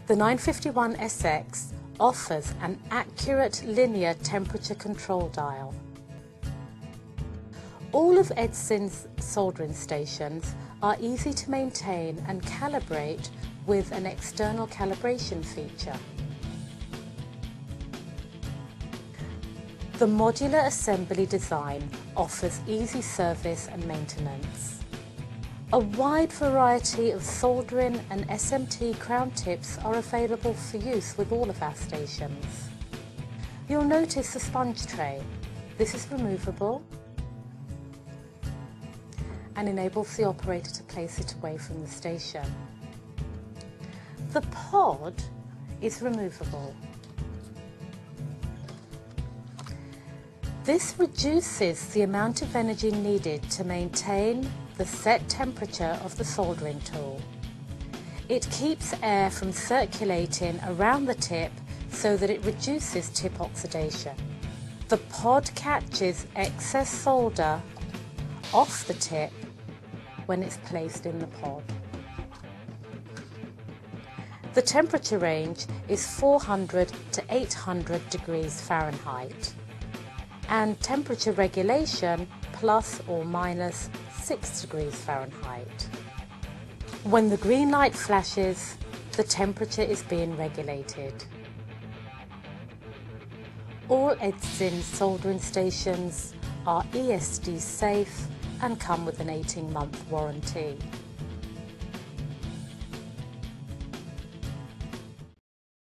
The 951SX offers an accurate linear temperature control dial. All of Edsyn's soldering stations are easy to maintain and calibrate with an external calibration feature. The modular assembly design offers easy service and maintenance. A wide variety of soldering and SMT crown tips are available for use with all of our stations. You'll notice the sponge tray. This is removable and enables the operator to place it away from the station. The pod is removable. This reduces the amount of energy needed to maintain the set temperature of the soldering tool. It keeps air from circulating around the tip so that it reduces tip oxidation. The pod catches excess solder off the tip when it's placed in the pod. The temperature range is 400 to 800 degrees Fahrenheit, and temperature regulation plus or minus 6 degrees Fahrenheit. When the green light flashes, the temperature is being regulated. All Edsyn soldering stations are ESD safe and come with an 18-month warranty.